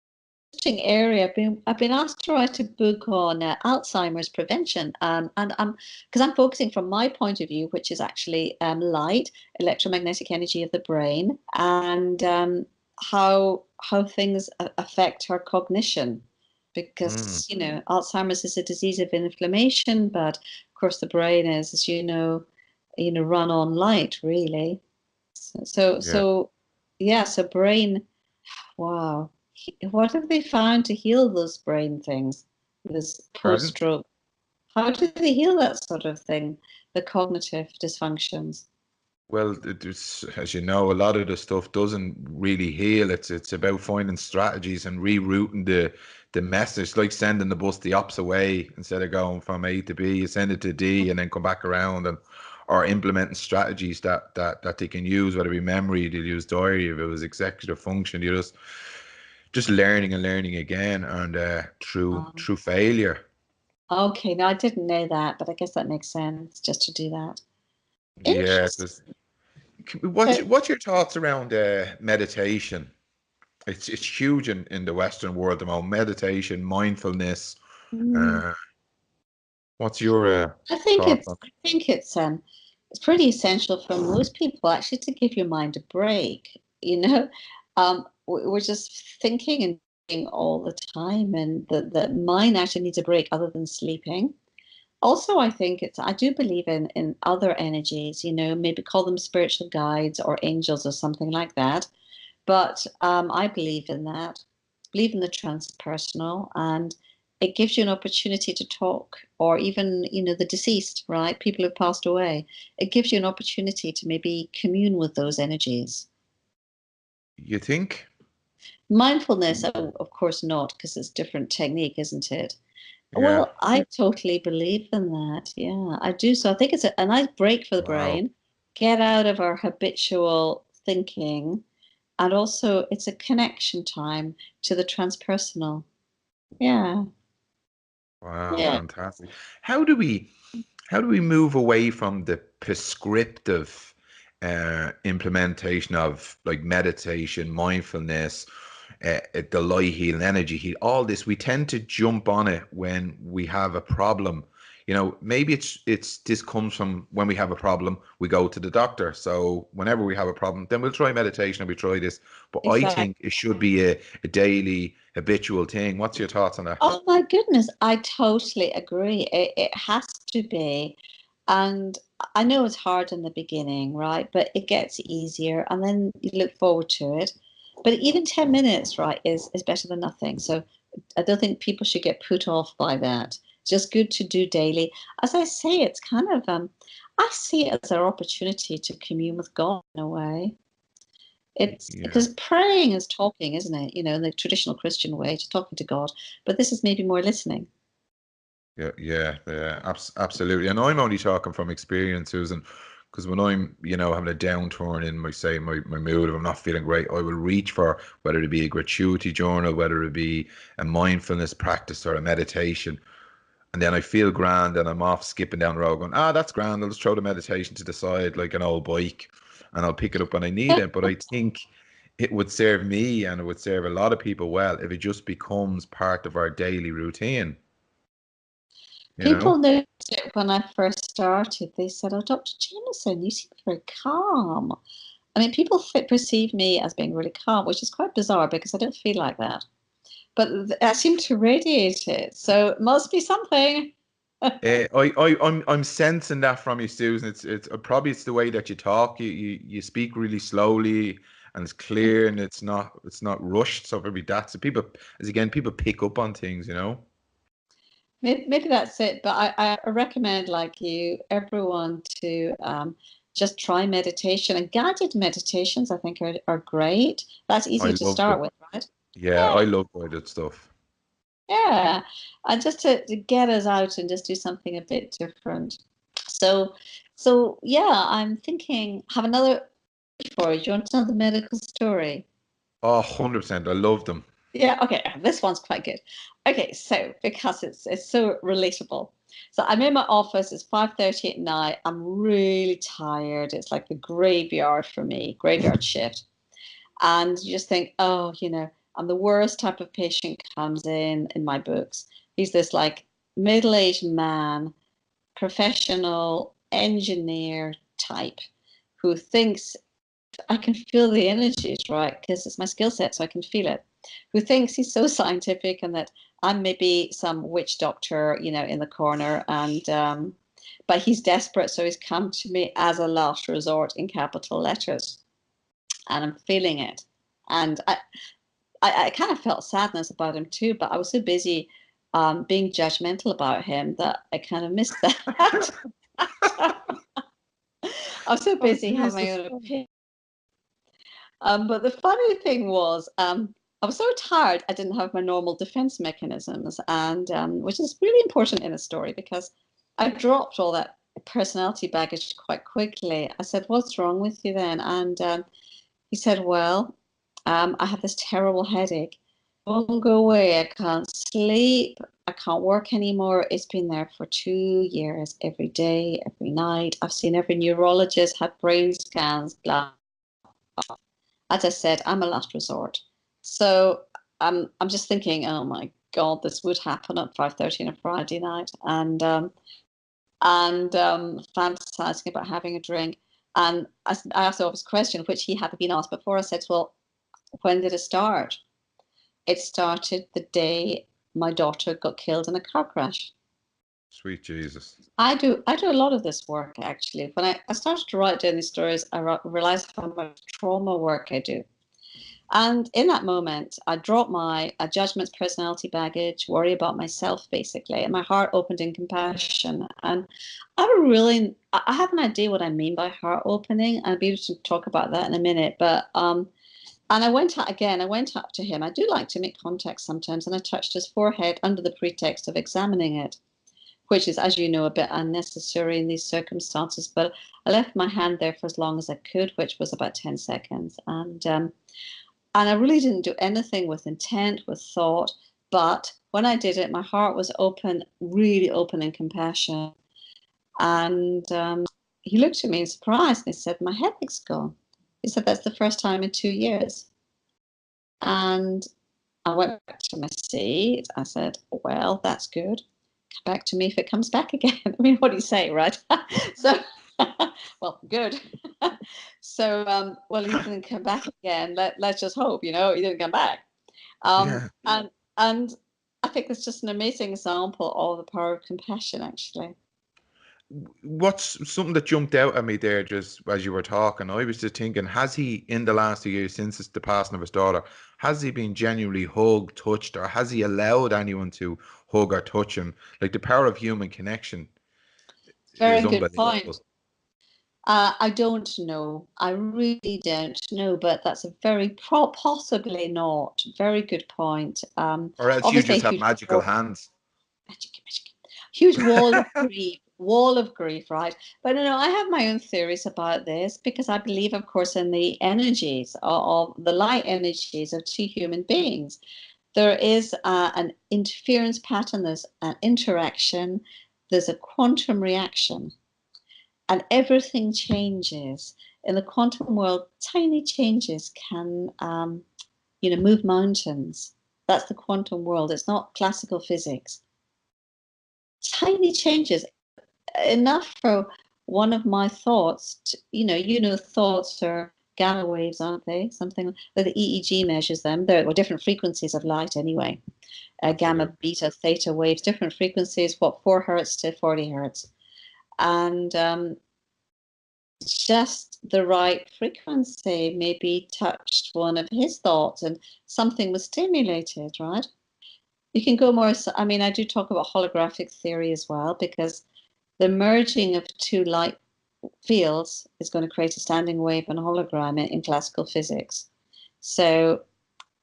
interesting area. I've been asked to write a book on Alzheimer's prevention, and because I'm focusing from my point of view, which is actually light, electromagnetic energy of the brain, and how things affect our cognition.
Mm,
Because Alzheimer's is a disease of inflammation, but of course the brain is, as run on light, really. So
yeah.
so yeah, so brain. Wow. What have they found to heal those brain things, this
Pardon?
post-stroke? How do they heal that sort of thing, the cognitive dysfunctions?
Well, as you know, a lot of the stuff doesn't really heal. It's about finding strategies and rerouting the message, like sending the bus the opposite way instead of going from A to B. You send it to D and then come back around, and or implementing strategies that they can use, whether it be memory, they use diary, if it was executive function, you just learning and learning again, and through
Um,
through failure.
okay, now I didn't know that, but I guess that makes sense just to do that.
Yeah.
Interesting.
What's your thoughts around meditation? It's huge in the Western world at the moment. Meditation, mindfulness.
Mm,
Uh, what's your
I think
thoughts
it's
on?
I think it's pretty essential for most people actually to give your mind a break. We're just thinking and doing all the time, and the mind actually needs a break other than sleeping. Also, I do believe in other energies, maybe call them spiritual guides or angels or something like that. But I believe in that, believe in the transpersonal, and it gives you an opportunity to talk, or even, the deceased, right? People who've passed away. It gives you an opportunity to maybe commune with those energies.
You think?
Mindfulness, of course not, because it's different technique, isn't it?
Yeah.
Well, I totally believe in that. Yeah, I do. So I think it's a nice break for the
Wow.
brain, get out of our habitual thinking, and also it's a connection time to the transpersonal. Yeah,
Wow.
yeah.
Fantastic. How do we how do we move away from the prescriptive implementation of like meditation, mindfulness, the light heal, energy heal, all this? We tend to jump on it when we have a problem. Maybe it's this comes from when we have a problem, we go to the doctor. So whenever we have a problem, then we'll try meditation and we try this. But I
Exactly.
think it should be a daily habitual thing. What's your thoughts on that?
Oh my goodness, I totally agree. It has to be. And I know it's hard in the beginning, right? But it gets easier and then you look forward to it. But even 10 minutes, right, is better than nothing. So I don't think people should get put off by that. It's just good to do daily. As I say, it's kind of I see it as our opportunity to commune with God in a way. It's
Yeah.
because praying is talking, isn't it? In the traditional Christian way to talking to God, but this is maybe more listening.
Yeah, yeah, yeah, absolutely. And I'm only talking from experience, Susan, because when I'm, having a downturn in my mood, if I'm not feeling great, I will reach for whether it be a gratuity journal, whether it be a mindfulness practice or a meditation. And then I feel grand and I'm off skipping down the road going, that's grand. I'll just throw the meditation to the side like an old bike and I'll pick it up when I need it. But I think it would serve me and it would serve a lot of people well if it just becomes part of our daily routine, you
People
know?
noticed it when I first started. They said, "Oh, Dr. Jameson, you seem very calm." I mean, people perceive me as being really calm, which is quite bizarre because I don't feel like that. But I seem to radiate it, so it must be something.
I'm sensing that from you, Susan. It's probably it's the way that you talk. You speak really slowly and it's clear and it's not rushed. So maybe that's it. People, as again, people pick up on things, you know.
Maybe that's it. But I recommend, like you, everyone to just try meditation. And guided meditations, I think, are great. That's easy
I
to
love
start
it.
with, right?
Yeah, I
Yeah,
love guided stuff.
yeah. And just to get us out and just do something a bit different. So, so yeah, I'm thinking, have another for you. Do you want another medical story?
Oh, 100%. I love them.
Yeah, okay. This one's quite good. Okay, so because it's so relatable. So I'm in my office, it's 5:30 at night. I'm really tired. It's like the graveyard for me, graveyard shift. And you just think, oh, I'm the worst type of patient comes in my books. He's this like middle-aged man, professional engineer type who thinks I can feel the energies, right? Because it's my skill set, so I can feel it. Who thinks he's so scientific and that I'm maybe some witch doctor, in the corner, and but he's desperate, so he's come to me as a last resort in capital letters, and I'm feeling it. And I kind of felt sadness about him too, but I was so busy being judgmental about him that I kind of missed that. I was so
Oh,
busy having my
Jesus.
own opinion. But the funny thing was, I was so tired I didn't have my normal defense mechanisms, and which is really important in a story because I dropped all that personality baggage quite quickly. I said, "What's wrong with you then?" And he said, "Well, I have this terrible headache. It won't go away. I can't sleep. I can't work anymore. It's been there for 2 years, every day, every night. I've seen every neurologist, had brain scans, blah." As I said, I'm a last resort. So I'm just thinking, oh my God, this would happen at 5:30 on a Friday night, and fantasizing about having a drink. And I asked the obvious question, which he had been asked before. I said, well, when did it start? It started the day my daughter got killed in a car crash.
Sweet Jesus.
I do a lot of this work actually. When I started to write down these stories, I realized how much trauma work I do. And in that moment, I dropped my judgments, personality baggage, worry about myself, basically. And my heart opened in compassion. And I have an idea what I mean by heart opening. I'll be able to talk about that in a minute. But, and I went out again, I went up to him. I do like to make contact sometimes. And I touched his forehead under the pretext of examining it, which is, as you know, a bit unnecessary in these circumstances. But I left my hand there for as long as I could, which was about 10 seconds. And I really didn't do anything with intent, with thought. But when I did it, my heart was open, really open in compassion. And he looked at me in surprise and he said, my headache's gone. He said, that's the first time in 2 years. And I went back to my seat. I said, well, that's good. Come back to me if it comes back again. I mean, what do you say, right? So, well, good. So, well, he didn't come back again. Let's just hope, he didn't come back. Um,
Yeah.
and and I think it's just an amazing example of the power of compassion, actually.
What's something that jumped out at me there just as you were talking? I was just thinking, has he, in the last 2 years since the passing of his daughter, has he been genuinely hugged, touched, or has he allowed anyone to hug or touch him? Like the power of human connection is
Very good point.
unbelievable.
I don't know. I really don't know, but that's a very possibly not. Very good point.
Or else you
Obviously, a
just have
huge
magical hands.
huge wall of grief, right? But no, I have my own theories about this because I believe, of course, in the energies of the light energies of two human beings. There is an interference pattern, there's an interaction, there's a quantum reaction, and everything changes. In the quantum world, tiny changes can, move mountains. That's the quantum world. It's not classical physics. Tiny changes, enough for one of my thoughts. Thoughts are gamma waves, aren't they? Something that the EEG measures them. There are different frequencies of light, anyway. gamma,
Absolutely.
beta, theta waves, different frequencies, what 4 hertz to 40 hertz. And just the right frequency maybe touched one of his thoughts and something was stimulated, right? You can go more, I mean, I do talk about holographic theory as well, because the merging of two light fields is going to create a standing wave and hologram in classical physics. So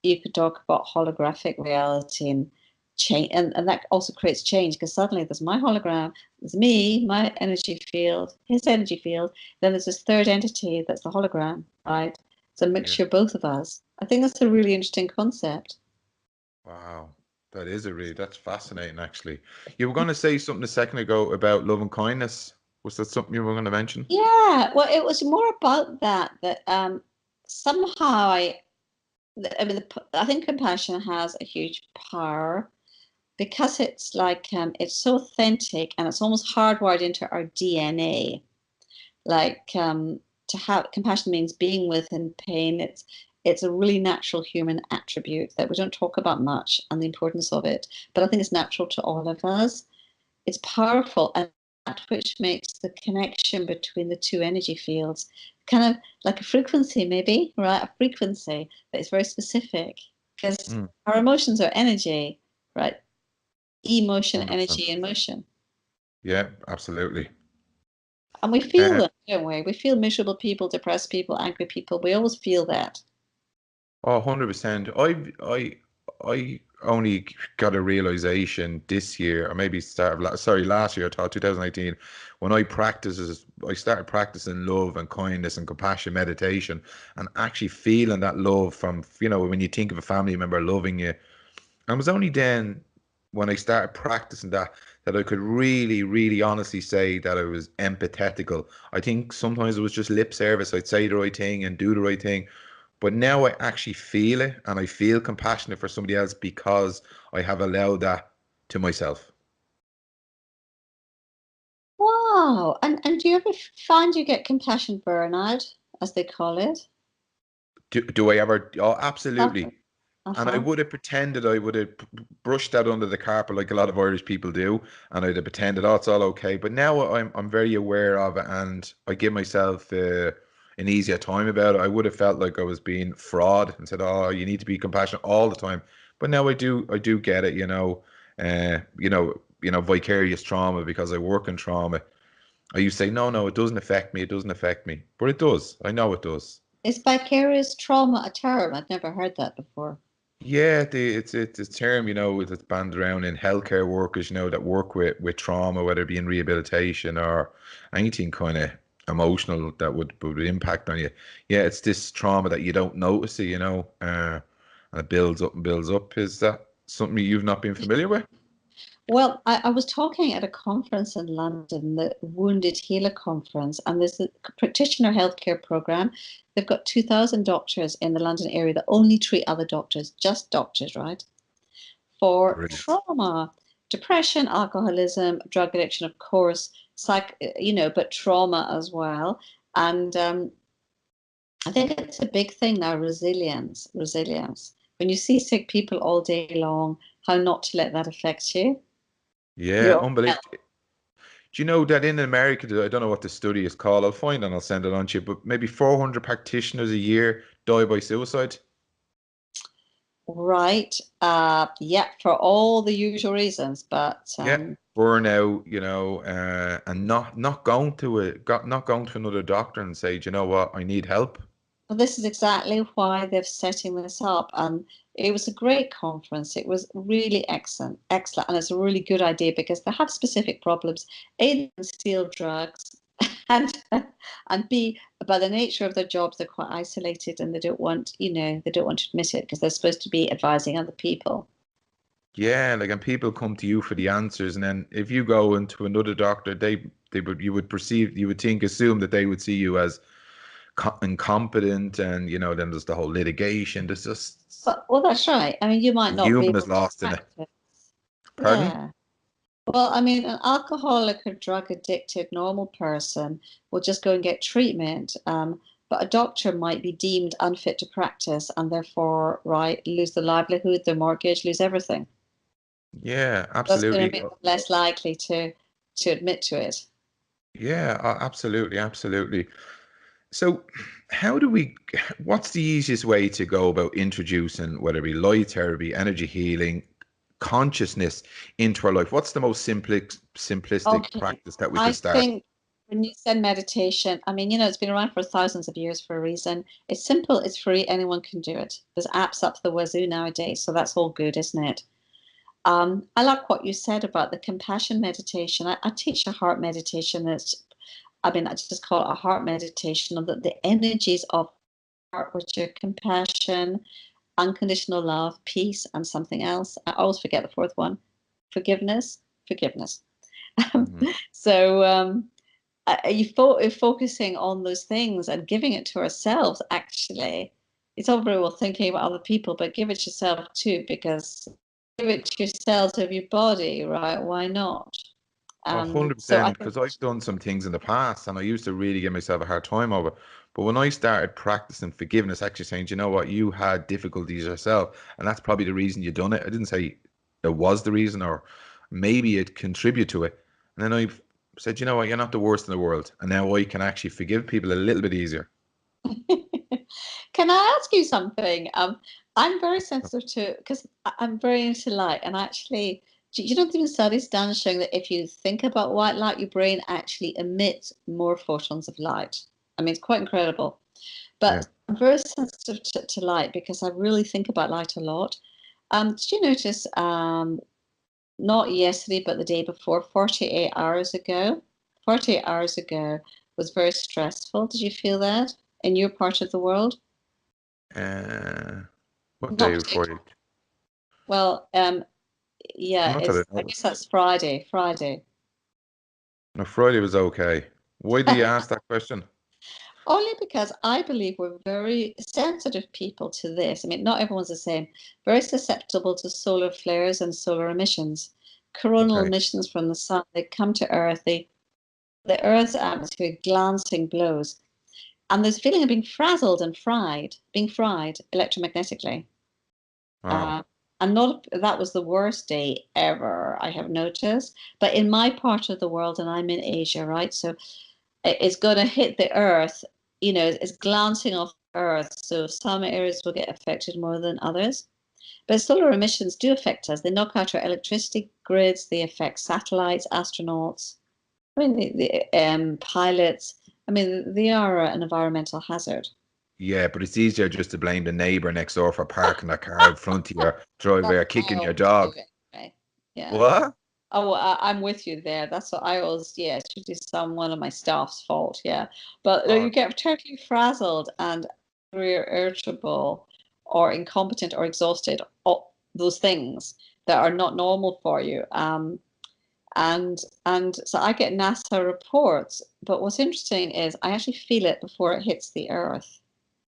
you could talk about holographic reality and change, and that also creates change, because suddenly there's my hologram, there's me, my energy field, his energy field, then there's this third entity that's the hologram, right? It's a
Yeah.
mixture of both of us. I think that's a really interesting concept.
Wow. That's fascinating, actually. You were going to say something a second ago about love and kindness. Was that something you were going to mention?
Yeah, well, it was more about that somehow I mean, I think compassion has a huge power because it's like it's so authentic and it's almost hardwired into our DNA. Like to have compassion means being with in pain. It's a really natural human attribute that we don't talk about much and the importance of it, but I think it's natural to all of us. It's powerful, and that which makes the connection between the two energy fields kind of like a frequency, maybe, right? A frequency that is very specific, because
Mm,
our emotions are energy, right? Emotion,
100%.
energy, and motion.
Yeah, absolutely.
And we feel
Uh,
them, don't we? We feel miserable people, depressed people, angry people. We always feel that.
Oh, 100%. I only got a realization this year, or maybe last year, I thought 2018, when I started practicing love and kindness and compassion meditation, and actually feeling that love from, when you think of a family member loving you. And it was only then when I started practicing that I could really, really honestly say that I was empathetical. I think sometimes it was just lip service. I'd say the right thing and do the right thing. But now I actually feel it, and I feel compassionate for somebody else because I have allowed that to myself.
Wow. And do you ever find you get compassion burnout, as they call it?
Do I ever? Oh, absolutely. And I
Uh-huh.
would have pretended I would have brushed that under the carpet like a lot of Irish people do, and I'd have pretended, oh, it's all okay. But now I'm very aware of it, and I give myself an easier time about it. I would have felt like I was being fraud and said, oh, you need to be compassionate all the time. But now I do get it, vicarious trauma because I work in trauma. I used to say, no, no, it doesn't affect me. It doesn't affect me, but it does. I know it does.
Is vicarious trauma a term? I've never heard that before.
Yeah, it's a term, that's banned around in healthcare workers, that work with trauma, whether it be in rehabilitation or anything kind of emotional that would impact on you. Yeah, it's this trauma that you don't notice and it builds up and builds up. Is that something you've not been familiar with?
Well, I was talking at a conference in London, the Wounded Healer Conference, and there's a practitioner healthcare program. They've got 2,000 doctors in the London area that only treat other doctors, just doctors, right? For
Brilliant.
trauma, depression, alcoholism, drug addiction, of course, but trauma as well. And I think it's a big thing now, resilience, resilience. When you see sick people all day long, how not to let that affect you.
Yeah,
Your
unbelievable. Do you know that in America, I don't know what the study is called, I'll find and I'll send it on to you, but maybe 400 practitioners a year die by suicide?
right. Yeah, for all the usual reasons, but
Yeah, burnout, and not going to not going to another doctor and say, "Do you know what, I need help."
well, this is exactly why they're setting this up. And it was a great conference. It was really excellent, excellent, and it's a really good idea because they have specific problems. A, they can steal drugs, and and B, by the nature of their jobs, they're quite isolated and they don't want to admit it because they're supposed to be advising other people.
Yeah, like, and people come to you for the answers, and then if you go into another doctor, you would assume that they would see you as incompetent, and then there's the whole litigation. There's just
But well, that's right. I mean, you might
the
not be
human
able
is
to
lost in it.
practice.
Pardon?
Yeah. Well, I mean, an alcoholic or drug addicted normal person will just go and get treatment, but a doctor might be deemed unfit to practice and therefore, right, lose the livelihood, their mortgage, lose everything.
Yeah,
That's going to
absolutely.
make them less likely to admit to it.
Yeah, absolutely, absolutely. So, how do we, what's the easiest way to go about introducing, whether it be light therapy, energy healing, consciousness into our life? What's the most simplistic
Okay.
practice that we
I
could start?
think when you said meditation, I mean, it's been around for thousands of years for a reason. It's simple, it's free, anyone can do it. There's apps up the wazoo nowadays, so that's all good, isn't it? I like what you said about the compassion meditation. I teach a heart meditation I just call it a heart meditation, of the energies of heart, which are compassion, unconditional love, peace, and something else. I always forget the fourth one. Forgiveness, forgiveness.
Mhm.
So focusing on those things and giving it to ourselves, actually, it's all very well thinking about other people, but give it yourself too, because give it to yourself of your body, right? Why not?
A hundred
So I
percent,
think
because I've done some things in the past and I used to really give myself a hard time over. But when I started practicing forgiveness, actually saying, "Do you know what, you had difficulties yourself, and that's probably the reason you done it." I didn't say it was the reason, or maybe it contribute to it. And then I said, "You know what, you're not the worst in the world." And now I can actually forgive people a little bit easier.
Can I ask you something? I'm very sensitive to, because I'm very into light, and actually, you don't think studies done showing that if you think about white light, your brain actually emits more photons of light. I mean, it's quite incredible.
Yeah.
But I'm very sensitive to light because I really think about light a lot. Did you notice, not yesterday, but the day before, 48 hours ago, 48 hours ago was very stressful. Did you feel that in your part of the world?
Uh, what
Not
day before
particularly.
you?
Well, yeah,
Not that I
I
noticed.
guess that's Friday. Friday.
No, Friday was okay. Why do you ask that question?
Only because I believe we're very sensitive people to this. I mean, not everyone's the same. Very susceptible to solar flares and solar emissions. Coronal
Okay.
emissions from the sun, they come to Earth, the Earth's atmosphere glancing blows. And there's a feeling of being frazzled and being fried electromagnetically.
Wow.
Uh, and not that was the worst day ever, I have noticed. But in my part of the world, and I'm in Asia, right? So it's going to hit the earth, it's glancing off the earth. So some areas will get affected more than others. But solar emissions do affect us. They knock out our electricity grids, they affect satellites, astronauts, I mean, the pilots. I mean, they are an environmental hazard.
Yeah, but it's easier just to blame the neighbor next door for parking their car in front of your driveway
That's
or
what I
kicking your
always do
dog.
anyway. Yeah.
What?
Oh, well, I'm with you there. That's what I always, yeah, it's usually one of my staff's fault, yeah. But
Oh,
you get totally frazzled and very irritable or incompetent or exhausted, all those things that are not normal for you. And so I get NASA reports, but what's interesting is I actually feel it before it hits the Earth.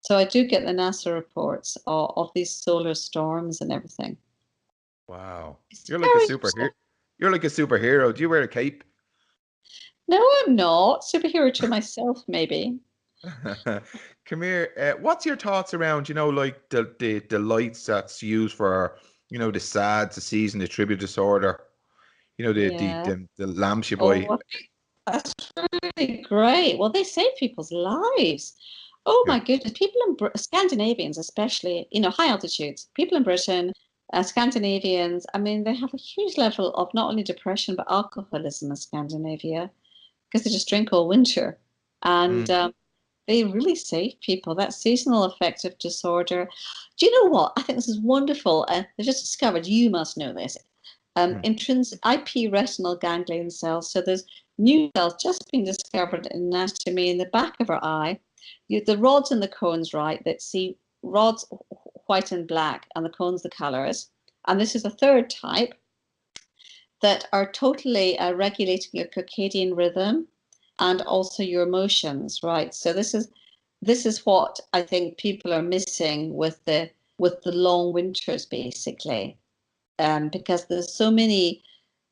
So I do get the NASA reports of these solar storms and everything.
wow.
It's
You're like a
very
superhero. You're like a superhero. Do you wear a cape?
No, I'm not. Superhero to myself, maybe.
Come here. What's your thoughts around, like the lights that's used for, the SADS, the season attribute disorder, the the
Yeah.
the, the lamps you buy.
Oh, that's really great. Well, they save people's lives. Oh
Yeah.
my goodness. People in Scandinavians, especially, high altitudes, people in Britain, Scandinavians, I mean, they have a huge level of not only depression, but alcoholism in Scandinavia because they just drink all winter. And
Mm,
they really save people. That seasonal affective disorder. Do you know what? I think this is wonderful. They've just discovered, you must know this,
mm.
intrinsic IP retinal ganglion cells. So there's new cells just being discovered in anatomy in the back of our eye. The rods and the cones, right, that see rods white and black and the cones the colors. And this is a third type that are totally regulating your circadian rhythm and also your emotions, right? So this is what I think people are missing with the long winters, basically, because there's so many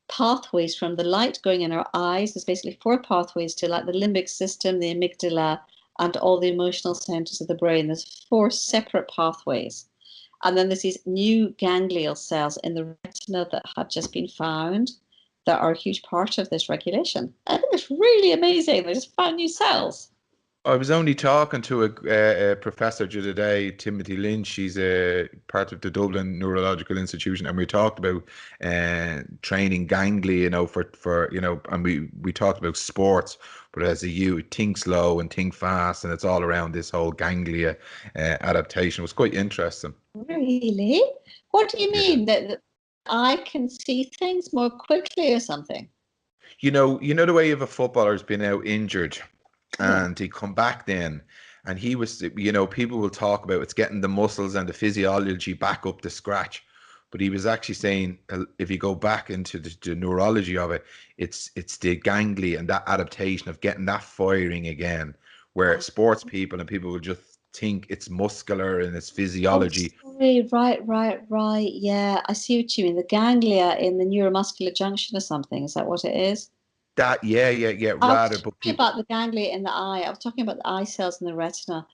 pathways from the light going in our eyes. There's basically four pathways to like the limbic system, the amygdala, and all the emotional centers of the brain. There's four separate pathways. And then there's these new ganglial cells in the retina that have just been found that are a huge part of this regulation. I think it's really amazing. They just found new cells.
I was only talking to a professor the other day, Timothy Lynch. She's a part of the Dublin Neurological Institution, and we talked about training ganglia, and we talked about sports, but as a you think slow and think fast, and it's all around this whole ganglia adaptation. It was quite interesting.
Really? What do you
Yeah.
mean that I can see things more quickly or something?
You know the way if a footballer's been out injured
Yeah.
and he come back then, and he was, people will talk about it's getting the muscles and the physiology back up to scratch, but he was actually saying if you go back into the neurology of it, it's the ganglia and that adaptation of getting that firing again, where sports people and people will just think it's muscular and it's
Oh,
physiology.
sorry. Right. Yeah, I see what you mean. The ganglia in the neuromuscular junction or something. Is that what it is?
That, yeah,
I was
rather, but
talking
people.
about the ganglia in the eye. I was talking about the eye cells in the retina.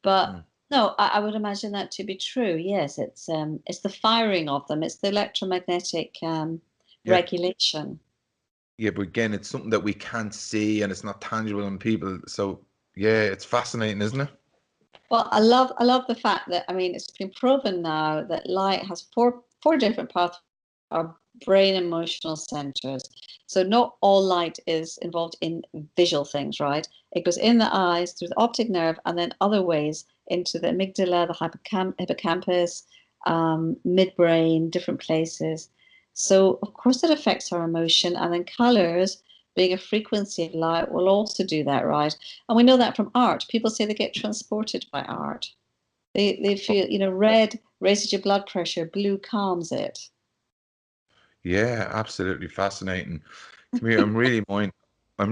But no, I would imagine that to be true. Yes, it's the firing of them. It's the electromagnetic
Yeah.
regulation.
Yeah, but again, it's something that we can't see and it's not tangible in people. So yeah, it's fascinating, isn't it?
Well, I love the fact that I mean it's been proven now that light has four different pathways, our brain emotional centers. So not all light is involved in visual things, right? It goes in the eyes through the optic nerve and then other ways into the amygdala, the hippocampus, midbrain, different places. So of course it affects our emotion, and then colors, being a frequency of light, will also do that, right? And we know that from art. People say they get transported by art. They feel, red raises your blood pressure, blue calms it.
Yeah, absolutely fascinating. Come here, I'm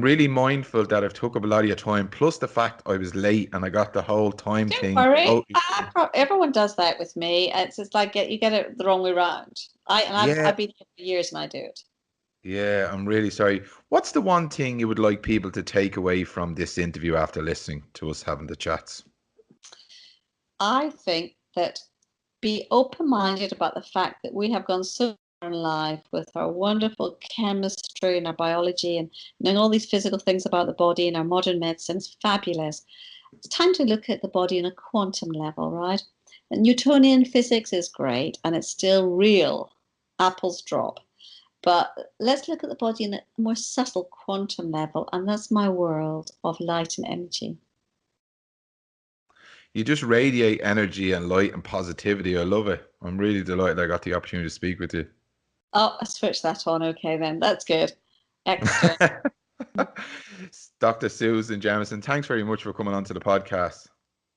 really mindful that I've took up a lot of your time, plus the fact I was late and I got the whole time
Don't
thing
worry.
totally.
Everyone does that with me. It's just like you get it the wrong way round.
Yeah,
I've been here for years and I do it.
yeah, I'm really sorry. What's the one thing you would like people to take away from this interview after listening to us having the chats?
I think that be open-minded about the fact that we have gone so far in life with our wonderful chemistry and our biology and knowing all these physical things about the body and our modern medicine's fabulous. It's time to look at the body on a quantum level, right? And Newtonian physics is great and it's still real. Apples drop. But let's look at the body on a more subtle quantum level, and that's my world of light and energy.
You just radiate energy and light and positivity. I love it. I'm really delighted I got the opportunity to speak with you.
Oh, I switched that on. Okay, then. That's good. Excellent.
Doctor Susan Jamieson, thanks very much for coming on to the podcast.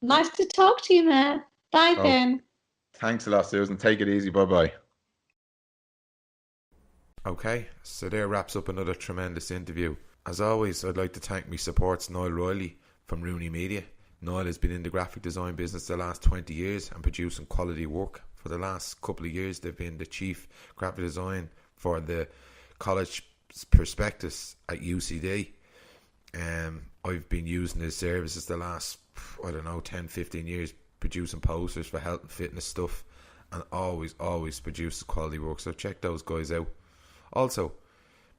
Nice to talk to you, man. Bye
Oh,
then.
thanks a lot, Susan. Take it easy. Bye bye. Okay, so there wraps up another tremendous interview. As always, I'd like to thank my supports, Doyle Riley from Rooney Media. Doyle has been in the graphic design business the last 20 years and producing quality work. For the last couple of years, they've been the chief graphic design for the college prospectus at UCD. I've been using his services the last, 10, 15 years, producing posters for health and fitness stuff, and always produces quality work. So check those guys out. Also,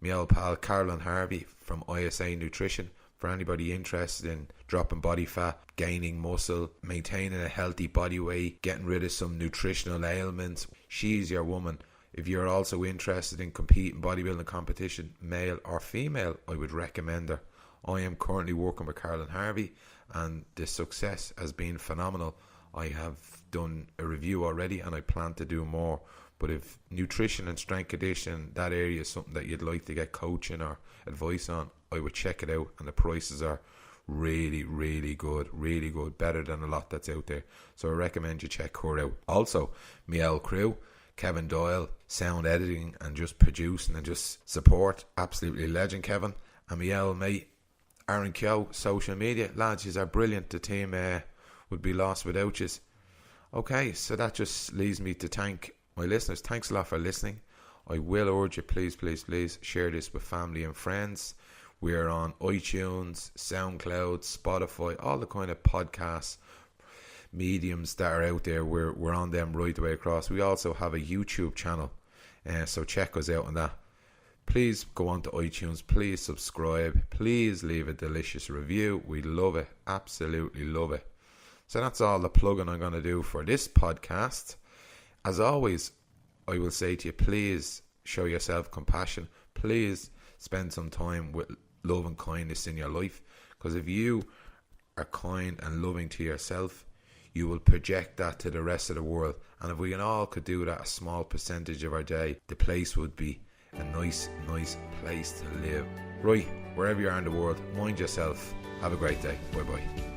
my old pal Carolyn Harvey from ISA Nutrition. For anybody interested in dropping body fat, gaining muscle, maintaining a healthy body weight, getting rid of some nutritional ailments, she's your woman. If you're also interested in competing bodybuilding competition, male or female, I would recommend her. I am currently working with Carolyn Harvey and the success has been phenomenal. I have done a review already and I plan to do more. But if nutrition and strength conditioning, that area is something that you'd like to get coaching or advice on, I would check it out, and the prices are really, really good, better than a lot that's out there. So I recommend you check her out. Also, Miel Crew, Kevin Doyle, sound editing and just producing and just support, absolutely legend Kevin. And Miel, mate, Aaron Kyo, social media, lads, yous are brilliant. The team would be lost without yous. Okay, so that just leaves me to thank my listeners. Thanks a lot for listening. I will urge you, please share this with family and friends. We're on iTunes, SoundCloud, Spotify, all the kind of podcasts, mediums that are out there. We're on them right the way across. We also have a YouTube channel, so check us out on that. Please go on to iTunes, please subscribe, please leave a delicious review. We love it, absolutely love it. So that's all the plugging I'm going to do for this podcast. As always, I will say to you, please show yourself compassion. Please spend some time with love and kindness in your life, because if you are kind and loving to yourself, you will project that to the rest of the world. And if we all could do that a small percentage of our day, the place would be a nice place to live. Right, wherever you are in the world, mind yourself. Have a great day. Bye bye.